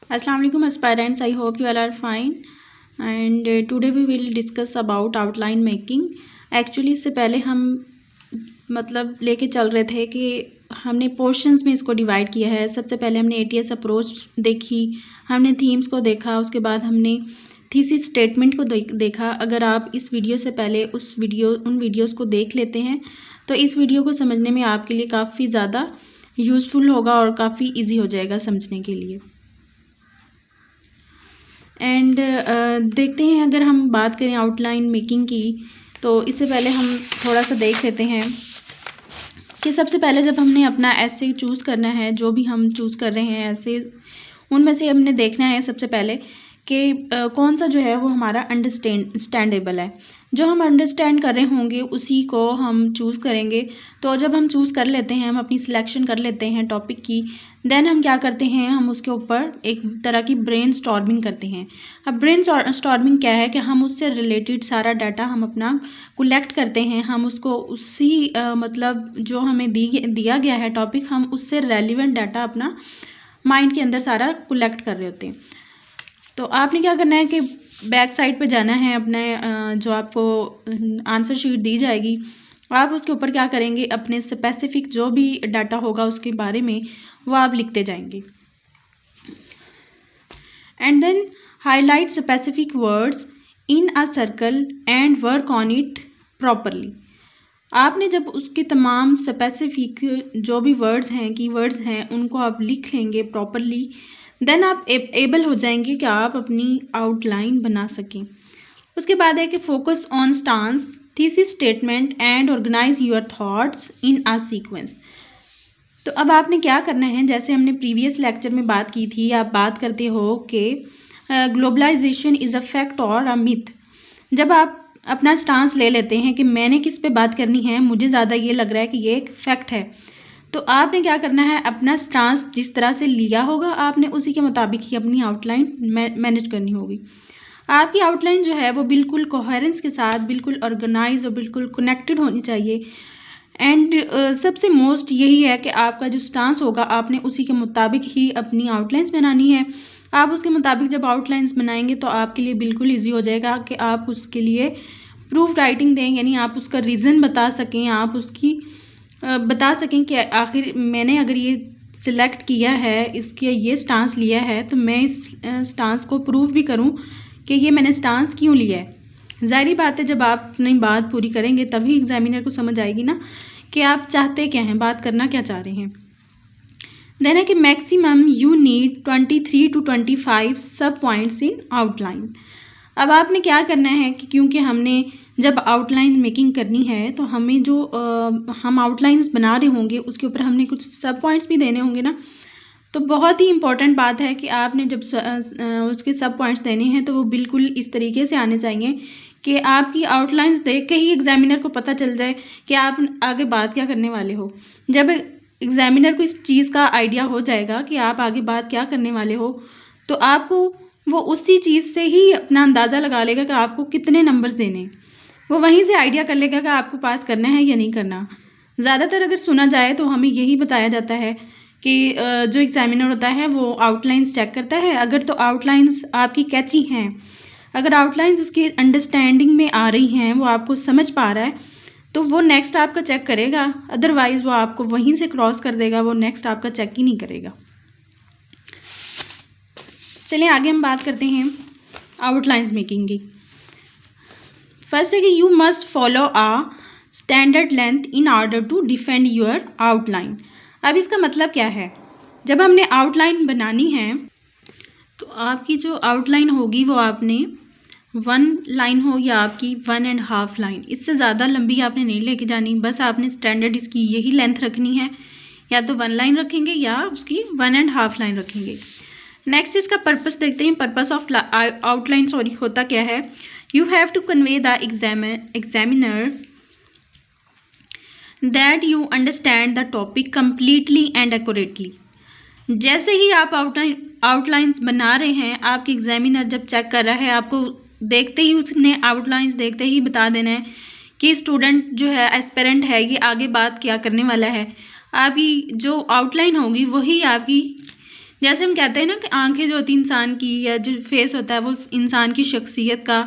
Assalamu alaikum aspirants, I hope you all are fine and today we will discuss about outline making. Actually इससे पहले हम लेके चल रहे थे कि हमने पोर्शंस में इसको डिवाइड किया है। सबसे पहले हमने ATS अप्रोच देखी, हमने थीम्स को देखा, उसके बाद हमने थीसिस स्टेटमेंट को देखा। अगर आप इस वीडियो से पहले उन वीडियोस को देख लेते हैं तो इस वीडियो को समझने में आपके लिए काफ़ी ज़्यादा यूज़फुल होगा और काफ़ी इजी हो जाएगा समझने के लिए। एंड देखते हैं, अगर हम बात करें आउटलाइन मेकिंग की तो इससे पहले हम थोड़ा सा देख लेते हैं कि सबसे पहले जब हमने अपना ऐसे चूज़ करना है, जो भी हम चूज़ कर रहे हैं ऐसे, उनमें से हमने देखना है सबसे पहले कि कौन सा जो है वो हमारा अंडरस्टैंडेबल है। जो हम अंडरस्टैंड कर रहे होंगे उसी को हम चूज़ करेंगे। तो जब हम चूज़ कर लेते हैं, हम अपनी सिलेक्शन कर लेते हैं टॉपिक की, देन हम क्या करते हैं, हम उसके ऊपर एक तरह की ब्रेन स्टॉर्मिंग करते हैं। अब ब्रेन स्टॉर्मिंग क्या है कि हम उससे रिलेटेड सारा डाटा हम अपना कलेक्ट करते हैं। हम उसको उसी जो हमें दिया गया है टॉपिक, हम उससे रेलिवेंट डाटा अपना माइंड के अंदर सारा कलेक्ट कर रहे होते हैं। तो आपने क्या करना है कि बैक साइड पे जाना है, अपने जो आपको आंसर शीट दी जाएगी, आप उसके ऊपर क्या करेंगे, अपने स्पेसिफिक जो भी डाटा होगा उसके बारे में वो आप लिखते जाएंगे। And then highlight specific words in a circle and work on it properly. आपने जब उसके तमाम स्पेसिफिक जो भी वर्ड्स हैं, कीवर्ड्स हैं, उनको आप लिख लेंगे प्रॉपरली, देन आप एबल हो जाएंगे कि आप अपनी आउटलाइन बना सकें। उसके बाद है कि focus on stance, thesis statement and organise your thoughts in a sequence. तो अब आपने क्या करना है, जैसे हमने प्रीवियस लेक्चर में बात की थी, आप बात करते हो कि ग्लोबलाइजेशन इज़ अ फैक्ट और अ मिथ। जब आप अपना स्टांस ले लेते हैं कि मैंने किस पे बात करनी है, मुझे ज़्यादा ये लग रहा है कि ये एक फैक्ट है, तो आपने क्या करना है, अपना स्टांस जिस तरह से लिया होगा आपने उसी के मुताबिक ही अपनी आउटलाइन मैनेज करनी होगी। आपकी आउटलाइन जो है वो बिल्कुल कोहेरेंस के साथ, बिल्कुल ऑर्गेनाइज और बिल्कुल कनेक्टेड होनी चाहिए। एंड सबसे मोस्ट यही है कि आपका जो स्टांस होगा आपने उसी के मुताबिक ही अपनी आउटलाइंस बनानी है। आप उसके मुताबिक जब आउटलाइंस बनाएंगे तो आपके लिए बिल्कुल ईजी हो जाएगा कि आप उसके लिए प्रूफ राइटिंग दें, यानी आप उसका रीज़न बता सकें, आप उसकी बता सकें कि आखिर मैंने अगर ये सिलेक्ट किया है, इसके ये स्टांस लिया है, तो मैं इस स्टांस को प्रूफ भी करूं कि ये मैंने स्टांस क्यों लिया है। ज़ाहिर बात है, जब आप अपनी बात पूरी करेंगे तभी एग्जामिनर को समझ आएगी ना कि आप चाहते क्या हैं, बात करना क्या चाह रहे हैं। देन है कि मैक्सिमम यू नीड 23 to 25 सब पॉइंट्स इन आउटलाइन। अब आपने क्या करना है कि क्योंकि हमने जब आउटलाइन मेकिंग करनी है तो हमें जो हम आउटलाइंस बना रहे होंगे उसके ऊपर हमने कुछ सब पॉइंट्स भी देने होंगे ना। तो बहुत ही इम्पॉर्टेंट बात है कि आपने जब उसके सब पॉइंट्स देने हैं तो वो बिल्कुल इस तरीके से आने चाहिए कि आपकी आउटलाइंस देख के ही एग्जामिनर को पता चल जाए कि आप आगे बात क्या करने वाले हो। जब एग्जामिनर को इस चीज़ का आइडिया हो जाएगा कि आप आगे बात क्या करने वाले हो, तो आपको वो उसी चीज़ से ही अपना अंदाज़ा लगा लेगा कि आपको कितने नंबर्स देने, वो वहीं से आइडिया कर लेगा कि आपको पास करना है या नहीं करना। ज़्यादातर अगर सुना जाए तो हमें यही बताया जाता है कि जो एग्जामिनर होता है वो आउटलाइंस चेक करता है। अगर तो आउटलाइंस आपकी कैची हैं, अगर आउटलाइंस उसकी अंडरस्टैंडिंग में आ रही हैं, वो आपको समझ पा रहा है, तो वो नेक्स्ट आपका चेक करेगा। अदरवाइज़ वो आपको वहीं से क्रॉस कर देगा, वो नेक्स्ट आपका चेक ही नहीं करेगा। चलिए आगे हम बात करते हैं आउटलाइंस मेकिंग की। फर्स्ट है कि you must follow a standard length in order to defend your outline. अब इसका मतलब क्या है, जब हमने आउटलाइन बनानी है तो आपकी जो आउटलाइन होगी वो आपने 1 लाइन हो या आपकी 1.5 लाइन, इससे ज़्यादा लंबी आपने नहीं लेके जानी। बस आपने स्टैंडर्ड इसकी यही लेंथ रखनी है, या तो 1 लाइन रखेंगे या उसकी 1.5 लाइन रखेंगे। नेक्स्ट इसका पर्पस देखते हैं। पर्पस ऑफ आउटलाइन होता क्या है, you have to convey the examiner that you understand the topic completely and accurately. जैसे ही आप आउटलाइंस बना रहे हैं, आपके एग्जामिनर जब चेक कर रहा है, आपको देखते ही उसने आउटलाइंस देखते ही बता देना है कि स्टूडेंट जो है, एस्पिरेंट है, ये आगे बात क्या करने वाला है। आपकी जो आउटलाइन होगी वही आपकी जैसे हम कहते हैं ना कि आंखें जो होती हैं इंसान की, या जो फेस होता है वो इंसान की शख्सियत का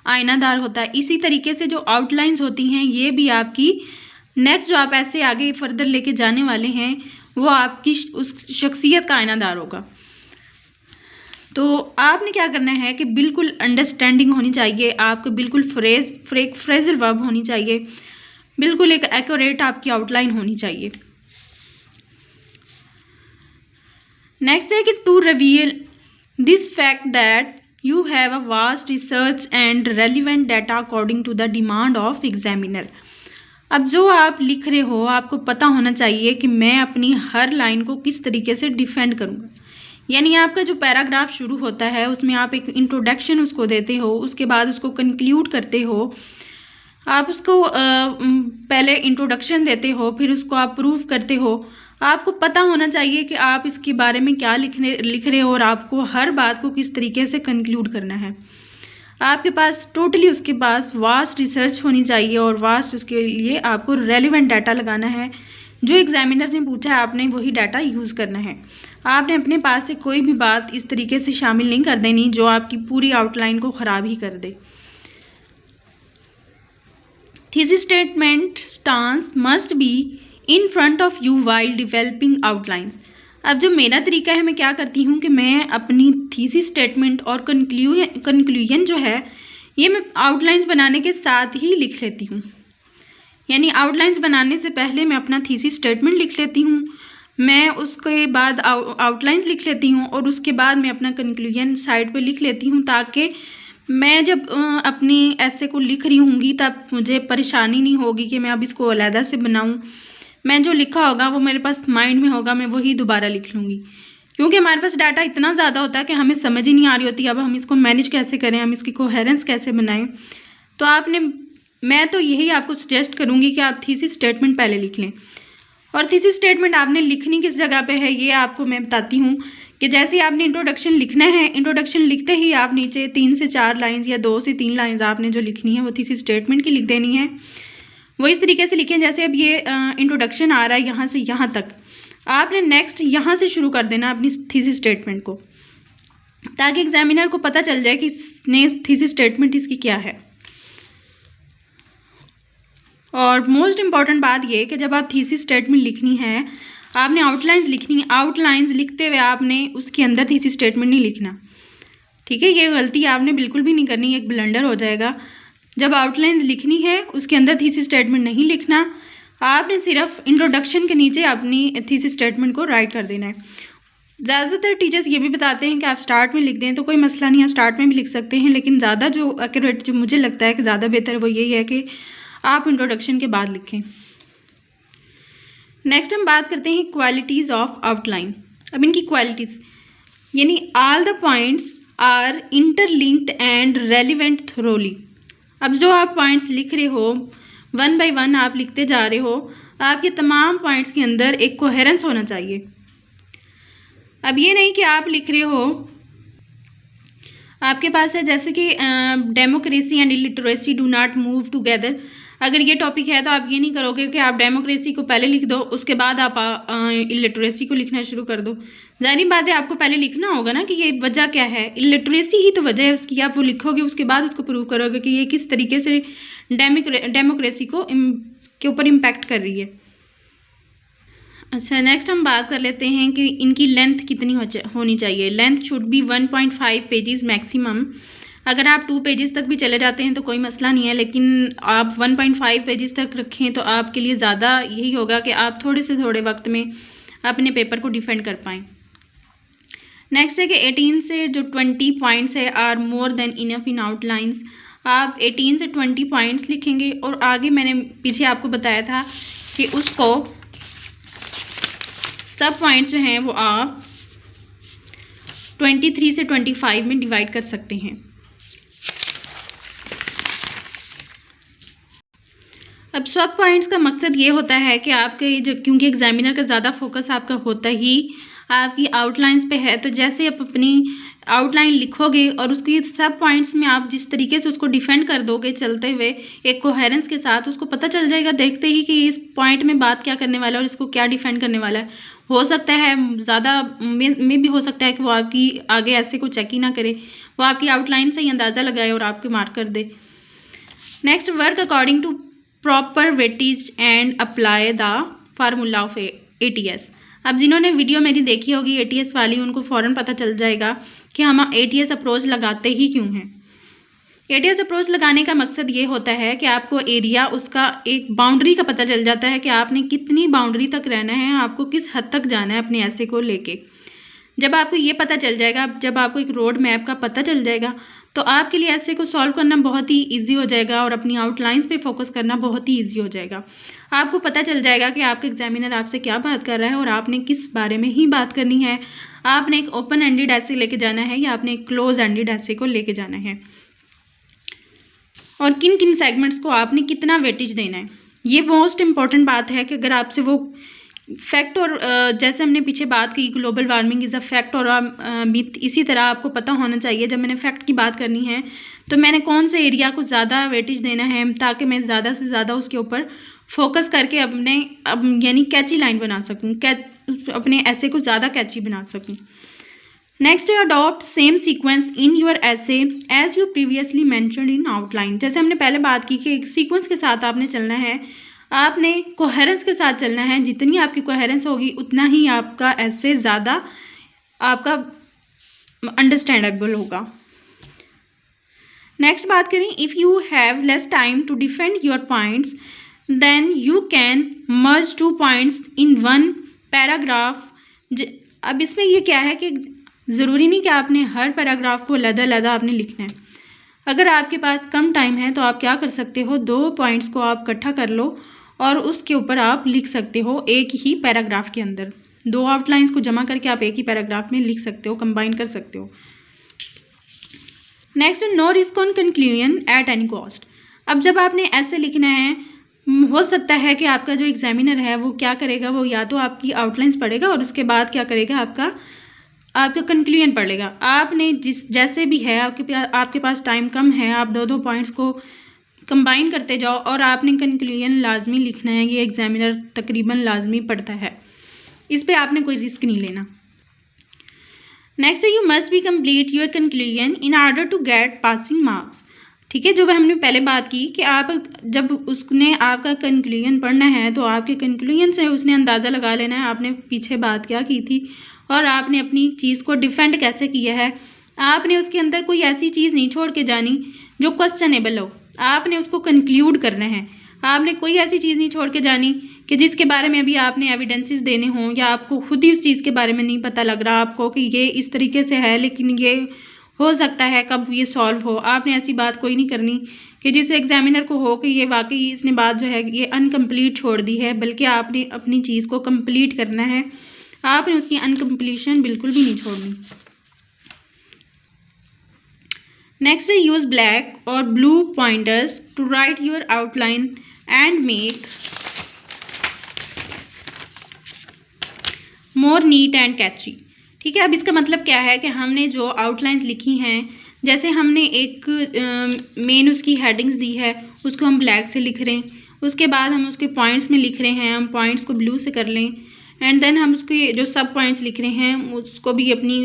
आईनादार होता है, इसी तरीके से जो आउटलाइंस होती हैं ये भी आपकी नेक्स्ट जो आप ऐसे आगे फर्दर लेके जाने वाले हैं वो आपकी उस शख्सियत का आईनादार होगा। तो आपने क्या करना है कि बिल्कुल अंडरस्टैंडिंग होनी चाहिए, आपको बिल्कुल फ्रेजल वर्ब होनी चाहिए, बिल्कुल एक एक्यूरेट आपकी आउटलाइन होनी चाहिए। नेक्स्ट है कि to reveal this fact that you have a vast research and relevant data according to the demand of examiner. अब जो आप लिख रहे हो आपको पता होना चाहिए कि मैं अपनी हर लाइन को किस तरीके से डिफेंड करूँगा। यानी आपका जो पैराग्राफ शुरू होता है उसमें आप एक इंट्रोडक्शन उसको देते हो, उसके बाद उसको कंक्लूड करते हो, आप उसको पहले इंट्रोडक्शन देते हो, फिर उसको आप प्रूफ करते हो। आपको पता होना चाहिए कि आप इसके बारे में क्या लिख रहे हो और आपको हर बात को किस तरीके से कंक्लूड करना है। आपके पास टोटली उसके पास वास्ट रिसर्च होनी चाहिए और वास्ट उसके लिए आपको रेलिवेंट डाटा लगाना है। जो एग्जामिनर ने पूछा है आपने वही डाटा यूज़ करना है। आपने अपने पास से कोई भी बात इस तरीके से शामिल नहीं कर देनी जो आपकी पूरी आउटलाइन को ख़राब ही कर दे। Thesis statement stance must be in front of you while developing outlines. अब जो मेरा तरीका है मैं क्या करती हूँ कि मैं अपनी थीसिस स्टेटमेंट और कंक्लूजन जो है ये मैं आउटलाइंस बनाने के साथ ही लिख लेती हूँ। यानी आउटलाइंस बनाने से पहले मैं अपना थीसिस स्टेटमेंट लिख लेती हूँ, मैं उसके बाद आउटलाइंस लिख लेती हूँ और उसके बाद मैं अपना कंक्लूजन साइड पे लिख लेती हूँ, ताकि मैं जब अपनी ऐसे को लिख रही होंगी तब मुझे परेशानी नहीं होगी कि मैं अब इसको अलहदा से बनाऊँ। मैं जो लिखा होगा वो मेरे पास माइंड में होगा, मैं वही दोबारा लिख लूँगी। क्योंकि हमारे पास डाटा इतना ज़्यादा होता है कि हमें समझ ही नहीं आ रही होती अब हम इसको मैनेज कैसे करें, हम इसकी कोहेरेंस कैसे बनाएं। तो मैं तो यही आपको सजेस्ट करूँगी कि आप थीसिस स्टेटमेंट पहले लिख लें। और थीसिस स्टेटमेंट आपने लिखनी किस जगह पे है ये आपको मैं बताती हूँ कि जैसे आपने इंट्रोडक्शन लिखना है, इंट्रोडक्शन लिखते ही आप नीचे 3 से 4 लाइन्स या 2 से 3 लाइन्स आपने जो लिखनी है वो थीसिस स्टेटमेंट की लिख देनी है। वो इस तरीके से लिखें जैसे अब ये इंट्रोडक्शन आ रहा है यहाँ से यहाँ तक, आपने नेक्स्ट यहाँ से शुरू कर देना अपनी थीसिस स्टेटमेंट को, ताकि एग्जामिनर को पता चल जाए कि थीसिस स्टेटमेंट इसकी क्या है। और मोस्ट इम्पॉर्टेंट बात ये कि जब आप थीसिस स्टेटमेंट लिखनी है आपने आउटलाइंस लिखनी है। आउटलाइंस लिखते हुए आपने उसके अंदर थीसिस स्टेटमेंट नहीं लिखना, ठीक है। ये गलती आपने बिल्कुल भी नहीं करनी, एक ब्लंडर हो जाएगा। जब आउटलाइंस लिखनी है उसके अंदर थीसिस स्टेटमेंट नहीं लिखना, आपने सिर्फ इंट्रोडक्शन के नीचे अपनी थीसिस स्टेटमेंट को राइट कर देना है। ज़्यादातर टीचर्स ये भी बताते हैं कि आप स्टार्ट में लिख दें, तो कोई मसला नहीं, आप स्टार्ट में भी लिख सकते हैं, लेकिन ज़्यादा जो एक्यूरेट जो मुझे लगता है कि ज़्यादा बेहतर वो यही है कि आप इंट्रोडक्शन के बाद लिखें। नेक्स्ट हम बात करते हैं क्वालिटीज़ ऑफ आउटलाइन। अब इनकी क्वालिटीज़ यानी all the points are interlinked and relevant thoroughly. अब जो आप पॉइंट्स लिख रहे हो 1 बाय 1 आप लिखते जा रहे हो, आपके तमाम पॉइंट्स के अंदर एक कोहेरेंस होना चाहिए। अब ये नहीं कि आप लिख रहे हो आपके पास है जैसे कि democracy and illiteracy do not move together. अगर ये टॉपिक है तो आप ये नहीं करोगे कि आप डेमोक्रेसी को पहले लिख दो उसके बाद आप इलिटरेसी को लिखना शुरू कर दो। जाहिर बात है आपको पहले लिखना होगा ना कि ये वजह क्या है, इलिटरेसी ही तो वजह है उसकी, आप वो लिखोगे उसके बाद उसको प्रूव करोगे कि ये किस तरीके से डेमोक्रेसी को के ऊपर इम्पैक्ट कर रही है। अच्छा, नेक्स्ट हम बात कर लेते हैं कि इनकी लेंथ कितनी होनी चाहिए। Length should be 1.5 pages maximum. अगर आप 2 पेजेस तक भी चले जाते हैं तो कोई मसला नहीं है, लेकिन आप 1.5 पेजेस तक रखें तो आपके लिए ज़्यादा यही होगा कि आप थोड़े से थोड़े वक्त में अपने पेपर को डिफेंड कर पाएँ। नेक्स्ट है कि 18 से जो 20 पॉइंट्स है are more than enough in outlines. आप 18 से 20 पॉइंट्स लिखेंगे और आगे मैंने पीछे आपको बताया था कि उसको सब पॉइंट्स जो हैं वो आप 23 से 25 में डिवाइड कर सकते हैं। अब सब पॉइंट्स का मकसद ये होता है कि आपके जो क्योंकि एग्जामिनर का ज़्यादा फोकस आपका होता ही आपकी आउटलाइंस पे है, तो जैसे आप अपनी आउटलाइन लिखोगे और उसकी सब पॉइंट्स में आप जिस तरीके से उसको डिफेंड कर दोगे चलते हुए एक कोहेरेंस के साथ, उसको पता चल जाएगा देखते ही कि इस पॉइंट में बात क्या करने वाला है और इसको क्या डिफेंड करने वाला है। हो सकता है ज़्यादा में भी हो सकता है कि वो आपकी आगे ऐसे को चेक ही ना करे, वो आपकी आउटलाइन से ही अंदाज़ा लगाए और आपके मार्क कर दे। Next, work according to proper weightage and apply the formula of ATS। अब जिन्होंने वीडियो मेरी देखी होगी ATS वाली, उनको फ़ौरन पता चल जाएगा कि हम ATS अप्रोच लगाते ही क्यों हैं। ATS अप्रोच लगाने का मकसद ये होता है कि आपको एरिया, उसका एक बाउंड्री का पता चल जाता है कि आपने कितनी बाउंड्री तक रहना है, आपको किस हद तक जाना है अपने ऐसे को लेके। जब आपको ये पता चल जाएगा, जब आपको एक रोड मैप का पता चल जाएगा, तो आपके लिए ऐसे को सॉल्व करना बहुत ही ईजी हो जाएगा और अपनी आउटलाइंस पे फोकस करना बहुत ही ईजी हो जाएगा। आपको पता चल जाएगा कि आपका एग्जामिनर आपसे क्या बात कर रहा है और आपने किस बारे में ही बात करनी है। आपने एक ओपन एंडेड ऐसे लेके जाना है या आपने एक क्लोज एंडेड ऐसे को लेके जाना है, और किन किन सेगमेंट्स को आपने कितना वेटेज देना है। ये मोस्ट इम्पॉर्टेंट बात है कि अगर आपसे वो फैक्ट, और जैसे हमने पीछे बात की global warming is a fact और मिथ, इसी तरह आपको पता होना चाहिए जब मैंने फैक्ट की बात करनी है तो मैंने कौन से एरिया को ज़्यादा वेटेज देना है, ताकि मैं ज़्यादा से ज़्यादा उसके ऊपर फोकस करके अपने यानी कैची लाइन बना सकूँ, अपने ऐसे को ज़्यादा कैची बना सकूँ। Next, adopt same sequence in your essay as you previously mentioned in outline. जैसे हमने पहले बात की कि एक सीक्वेंस के साथ आपने चलना है, आपने कोहेरेंस के साथ चलना है। जितनी आपकी कोहेरेंस होगी उतना ही आपका ऐसे ज़्यादा आपका अंडरस्टैंडेबल होगा। नेक्स्ट बात करें, if you have less time to defend your points then you can merge 2 points in 1 paragraph. अब इसमें ये क्या है कि ज़रूरी नहीं कि आपने हर पैराग्राफ को अलग-अलग आपने लिखना है। अगर आपके पास कम टाइम है तो आप क्या कर सकते हो, 2 पॉइंट्स को आप इकट्ठा कर लो और उसके ऊपर आप लिख सकते हो एक ही पैराग्राफ के अंदर। 2 आउटलाइंस को जमा करके आप एक ही पैराग्राफ में लिख सकते हो, कंबाइन कर सकते हो। Next, no risk on conclusion at any cost. अब जब आपने ऐसे लिखना है, हो सकता है कि आपका जो एग्जामिनर है वो क्या करेगा, वो या तो आपकी आउटलाइंस पढ़ेगा और उसके बाद क्या करेगा, आपका कंक्लूजन पढ़ लेगा। आपने जैसे भी है आपके पास टाइम कम है, आप 2 पॉइंट्स को कंबाइन करते जाओ और आपने कंक्लूजन लाजमी लिखना है। ये एग्जामिनर तकरीबन लाजमी पढ़ता है, इस पे आपने कोई रिस्क नहीं लेना। Next, you must be complete your conclusion in order to get passing marks. ठीक है, जो हमने पहले बात की कि आप जब उसने आपका कंक्लूजन पढ़ना है तो आपके कंक्लूजन से उसने अंदाज़ा लगा लेना है आपने पीछे बात क्या की थी और आपने अपनी चीज़ को डिफेंड कैसे किया है। आपने उसके अंदर कोई ऐसी चीज़ नहीं छोड़ के जानी जो क्वेश्चनेबल हो, आपने उसको कंक्लूड करना है। आपने कोई ऐसी चीज़ नहीं छोड़ के जानी कि जिसके बारे में अभी आपने एविडेंसेस देने हों या आपको खुद ही उस चीज़ के बारे में नहीं पता लग रहा आपको कि ये इस तरीके से है लेकिन ये हो सकता है कब ये सॉल्व हो। आपने ऐसी बात कोई नहीं करनी कि जिस एग्जामिनर को हो कि ये वाकई इसने बात जो है ये अनकम्प्लीट छोड़ दी है, बल्कि आपने अपनी चीज़ को कंप्लीट करना है। आपने उसकी अनकम्प्लीशन बिल्कुल भी नहीं छोड़नी। नेक्स्ट, यूज़ ब्लैक और blue pointers to write your outline and make more neat and catchy. ठीक है, अब इसका मतलब क्या है कि हमने जो आउटलाइंस लिखी हैं, जैसे हमने एक मेन उसकी हेडिंग्स दी है उसको हम ब्लैक से लिख रहे हैं, उसके बाद हम उसके पॉइंट्स में लिख रहे हैं, हम पॉइंट्स को ब्लू से कर लें, एंड देन हम उसके जो सब पॉइंट्स लिख रहे हैं उसको भी अपनी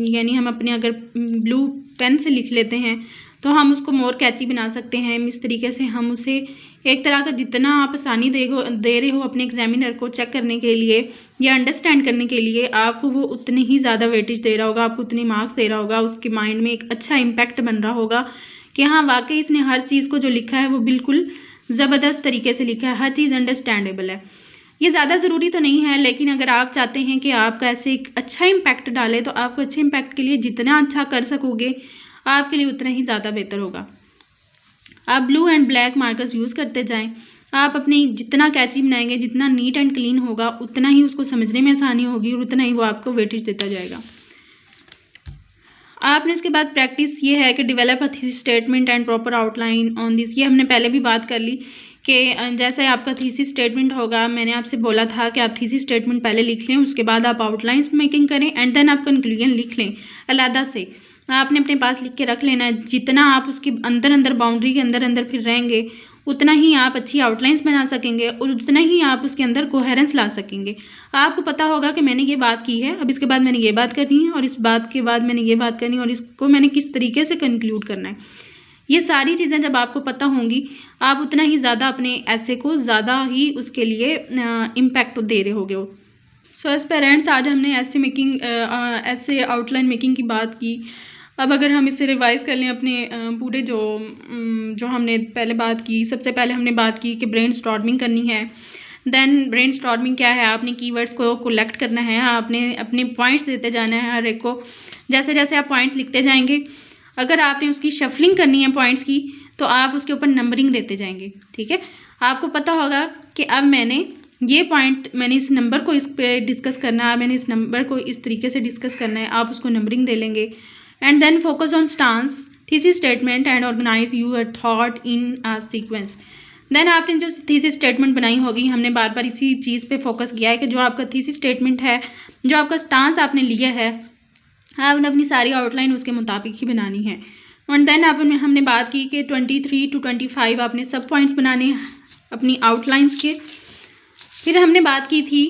यानी हम अपने अगर ब्लू पेन से लिख लेते हैं तो हम उसको मोर कैची बना सकते हैं। इस तरीके से हम उसे एक तरह का जितना आप आसानी दे रहे हो अपने एग्जामिनर को चेक करने के लिए या अंडरस्टैंड करने के लिए, आपको वो उतनी ही ज़्यादा वेटेज दे रहा होगा, आपको उतनी मार्क्स दे रहा होगा, उसके माइंड में एक अच्छा इम्पैक्ट बन रहा होगा कि हाँ वाकई इसने हर चीज़ को जो लिखा है वो बिल्कुल ज़बरदस्त तरीके से लिखा है, हर चीज़ अंडरस्टैंडेबल है। ये ज़्यादा ज़रूरी तो नहीं है, लेकिन अगर आप चाहते हैं कि आपका ऐसे एक अच्छा इम्पैक्ट डाले तो आपको अच्छे इम्पैक्ट के लिए जितना अच्छा कर सकोगे आपके लिए उतना ही ज़्यादा बेहतर होगा। आप blue and black markers use करते जाएं। आप अपनी जितना कैची बनाएंगे, जितना नीट एंड क्लीन होगा, उतना ही उसको समझने में आसानी होगी और उतना ही वो आपको वेटेज देता जाएगा। आपने इसके बाद प्रैक्टिस ये है कि develop a thesis statement and proper outline on this. ये हमने पहले भी बात कर ली कि जैसे आपका थीसिस स्टेटमेंट होगा, मैंने आपसे बोला था कि आप थीसिस स्टेटमेंट पहले लिख लें, उसके बाद आप आउटलाइंस मेकिंग करें एंड देन आप कंक्लूजन लिख लें अलहदा से। आपने अपने पास लिख के रख लेना है। जितना आप उसके अंदर बाउंड्री के अंदर फिर रहेंगे उतना ही आप अच्छी आउटलाइंस बना सकेंगे और उतना ही आप उसके अंदर कोहेरेंस ला सकेंगे। आपको पता होगा कि मैंने ये बात की है, अब इसके बाद मैंने ये बात करनी है और इस बात के बाद मैंने ये बात करनी है और इसको मैंने किस तरीके से कंक्लूड करना है। ये सारी चीज़ें जब आपको पता होंगी, आप उतना ही ज़्यादा अपने ऐसे को ज़्यादा ही उसके लिए इम्पैक्ट दे रहे होगे। सो एज पेरेंट्स, आज हमने ऐसे आउटलाइन मेकिंग की बात की। अब अगर हम इसे रिवाइज़ कर लें अपने पूरे जो हमने पहले बात की, सबसे पहले हमने बात की कि ब्रेनस्टॉर्मिंग करनी है। देन ब्रेनस्टॉर्मिंग क्या है, आपने कीवर्ड्स को कलेक्ट करना है, आपने अपने पॉइंट्स देते जाना है हर एक को। जैसे जैसे आप पॉइंट्स लिखते जाएंगे, अगर आपने उसकी शफलिंग करनी है पॉइंट्स की, तो आप उसके ऊपर नंबरिंग देते जाएंगे। ठीक है, आपको पता होगा कि अब मैंने इस नंबर को इस पे डिस्कस करना है, मैंने इस नंबर को इस तरीके से डिस्कस करना है, आप उसको नंबरिंग दे लेंगे। And then focus on stance, thesis statement and organise your thought in a sequence. Then आपने जो थीसिस स्टेटमेंट बनाई होगी, हमने बार बार इसी चीज़ पे फोकस किया है कि जो आपका थीसिस स्टेटमेंट है, जो आपका स्टांस आपने लिया है, आपने अपनी सारी आउटलाइन उसके मुताबिक ही बनानी है। और देन हमने बात की कि 23 to 25 आपने सब पॉइंट्स बनाने अपनी आउटलाइंस के। फिर हमने बात की थी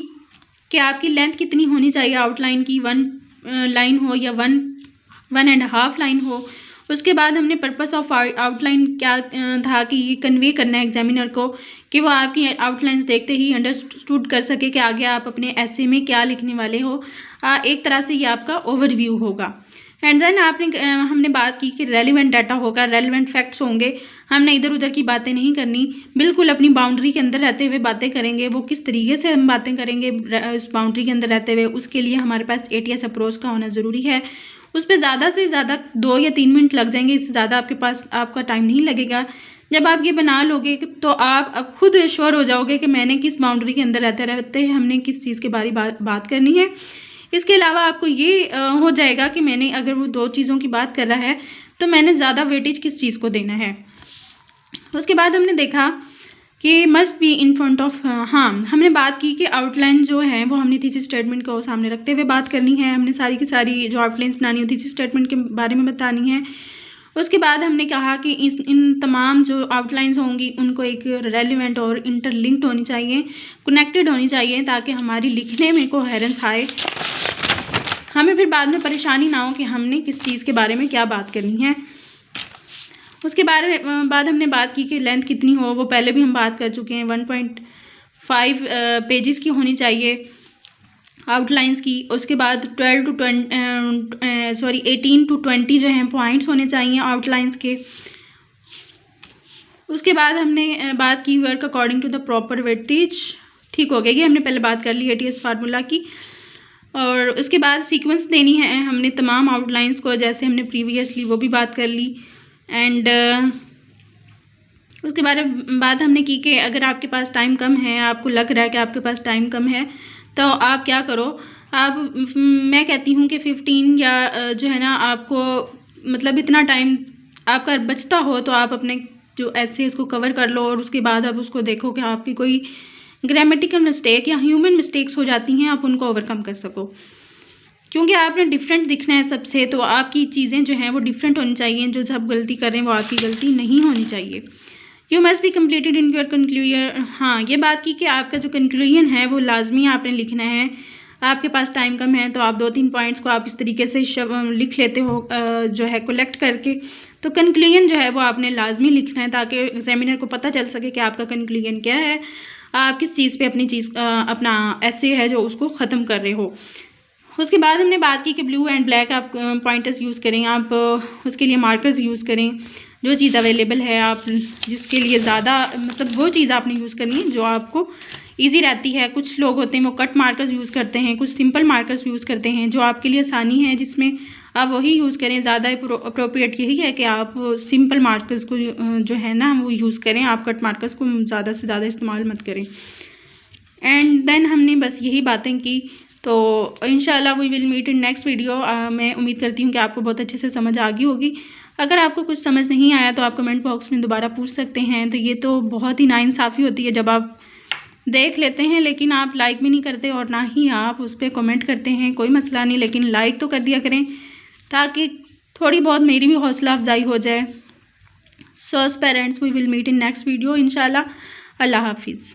कि आपकी लेंथ कितनी होनी चाहिए आउटलाइन की, 1 लाइन हो या 1.5 लाइन हो। उसके बाद हमने पर्पस ऑफ आउटलाइन क्या था कि ये कन्वे करना है एग्जामिनर को कि वो आपकी आउटलाइंस देखते ही अंडरस्टूड कर सके कि आगे आप अपने ऐसे में क्या लिखने वाले हो। एक तरह से ये आपका ओवरव्यू होगा। एंड देन हमने बात की कि रेलिवेंट डाटा होगा, रेलिवेंट फैक्ट्स होंगे। हमने इधर उधर की बातें नहीं करनी, बिल्कुल अपनी बाउंड्री के अंदर रहते हुए बातें करेंगे। वो किस तरीके से हम बातें करेंगे इस बाउंड्री के अंदर रहते हुए, उसके लिए हमारे पास ATS अप्रोच का होना ज़रूरी है। उस पर ज़्यादा से ज़्यादा 2 या 3 मिनट लग जाएंगे, इससे ज़्यादा आपका टाइम नहीं लगेगा। जब आप ये बना लोगे तो आप अब खुद श्योर हो जाओगे कि मैंने किस बाउंड्री के अंदर रहते रहते हमने किस चीज़ के बारे बात करनी है। इसके अलावा आपको ये हो जाएगा कि मैंने अगर वो 2 चीज़ों की बात कर रहा है तो मैंने ज़्यादा वेटेज किस चीज़ को देना है। उसके बाद हमने देखा कि must be in front of, हमने बात की कि आउटलाइन जो है वो हमने थीसिस स्टेटमेंट को सामने रखते हुए बात करनी है। हमने सारी की सारी जो आउटलाइंस बनानी है थीसिस स्टेटमेंट के बारे में बतानी है। उसके बाद हमने कहा कि इन तमाम जो आउटलाइंस होंगी उनको एक रेलिवेंट और इंटरलिंक्ड होनी चाहिए, कनेक्टेड होनी चाहिए, ताकि हमारी लिखने में कोहेरेंस आए, हमें फिर बाद में परेशानी ना हो कि हमने किस चीज़ के बारे में क्या बात करनी है। उसके बाद हमने बात की कि लेंथ कितनी हो, वो पहले भी हम बात कर चुके हैं। 1.5 पेजेस की होनी चाहिए आउटलाइंस की। उसके बाद 18 to 20 जो हैं पॉइंट्स होने चाहिए आउटलाइंस के। उसके बाद हमने बात की work according to the proper weightage. ठीक हो गया, ये हमने पहले बात कर ली ATS फार्मूला की। और उसके बाद सीक्वेंस देनी है हमने तमाम आउटलाइंस को, जैसे हमने प्रीवियसली वो भी बात कर ली। एंड उसके बाद हमने की कि अगर आपके पास टाइम कम है, आपको लग रहा है कि आपके पास टाइम कम है, तो आप क्या करो, मैं कहती हूँ कि 15 या जो है ना, आपको मतलब इतना टाइम आपका बचता हो तो आप अपने जो ऐसे इसको कवर कर लो। और उसके बाद आप उसको देखो कि आपकी कोई ग्रामेटिकल मिस्टेक या ह्यूमन मिस्टेक्स हो जाती हैं, आप उनको ओवरकम कर सको। क्योंकि आपने डिफरेंट दिखना है सबसे, तो आपकी चीज़ें जो हैं वो डिफरेंट होनी चाहिए। जो सब गलती कर रहे हैं वो आपकी गलती नहीं होनी चाहिए। You must be completed in your conclusion. हाँ, ये बात की कि आपका जो कंक्लूजन है वो लाजमी आपने लिखना है। आपके पास टाइम कम है तो आप 2-3 पॉइंट्स को आप इस तरीके से लिख लेते हो जो है कलेक्ट करके। तो कंक्लूजन जो है वो आपने लाजमी लिखना है, ताकि एग्जामिनर को पता चल सके कि आपका कंक्लूजन क्या है, आप किस चीज़ पे अपना ऐसे है जो उसको ख़त्म कर रहे हो। उसके बाद हमने बात की कि ब्लू एंड ब्लैक आप पॉइंटर्स यूज़ करें, आप उसके लिए मार्कर्स यूज़ करें। जो चीज़ अवेलेबल है आप जिसके लिए ज़्यादा मतलब वो चीज़ आपने यूज़ करनी है जो आपको इजी रहती है। कुछ लोग होते हैं वो कट मार्कर्स यूज़ करते हैं, कुछ सिंपल मार्कर्स यूज़ करते हैं। जो आपके लिए आसानी है जिसमें आप वही यूज़ करें। ज़्यादा अप्रोप्रिएट यही है कि आप सिंपल मार्कर्स को जो है ना वो यूज़ करें, आप कट मार्कर्स को ज़्यादा से ज़्यादा इस्तेमाल मत करें। एंड देन हमने बस यही बातें की। तो इंशाल्लाह we will meet in next video. मैं उम्मीद करती हूँ कि आपको बहुत अच्छे से समझ आ गई होगी। अगर आपको कुछ समझ नहीं आया तो आप कमेंट बॉक्स में दोबारा पूछ सकते हैं। तो ये तो बहुत ही नाइंसाफ़ी होती है जब आप देख लेते हैं लेकिन आप लाइक भी नहीं करते और ना ही आप उस पर कमेंट करते हैं। कोई मसला नहीं, लेकिन लाइक तो कर दिया करें ताकि थोड़ी बहुत मेरी भी हौसला अफजाई हो जाए। So as parents, we will meet in next video inshallah. Allah Hafiz.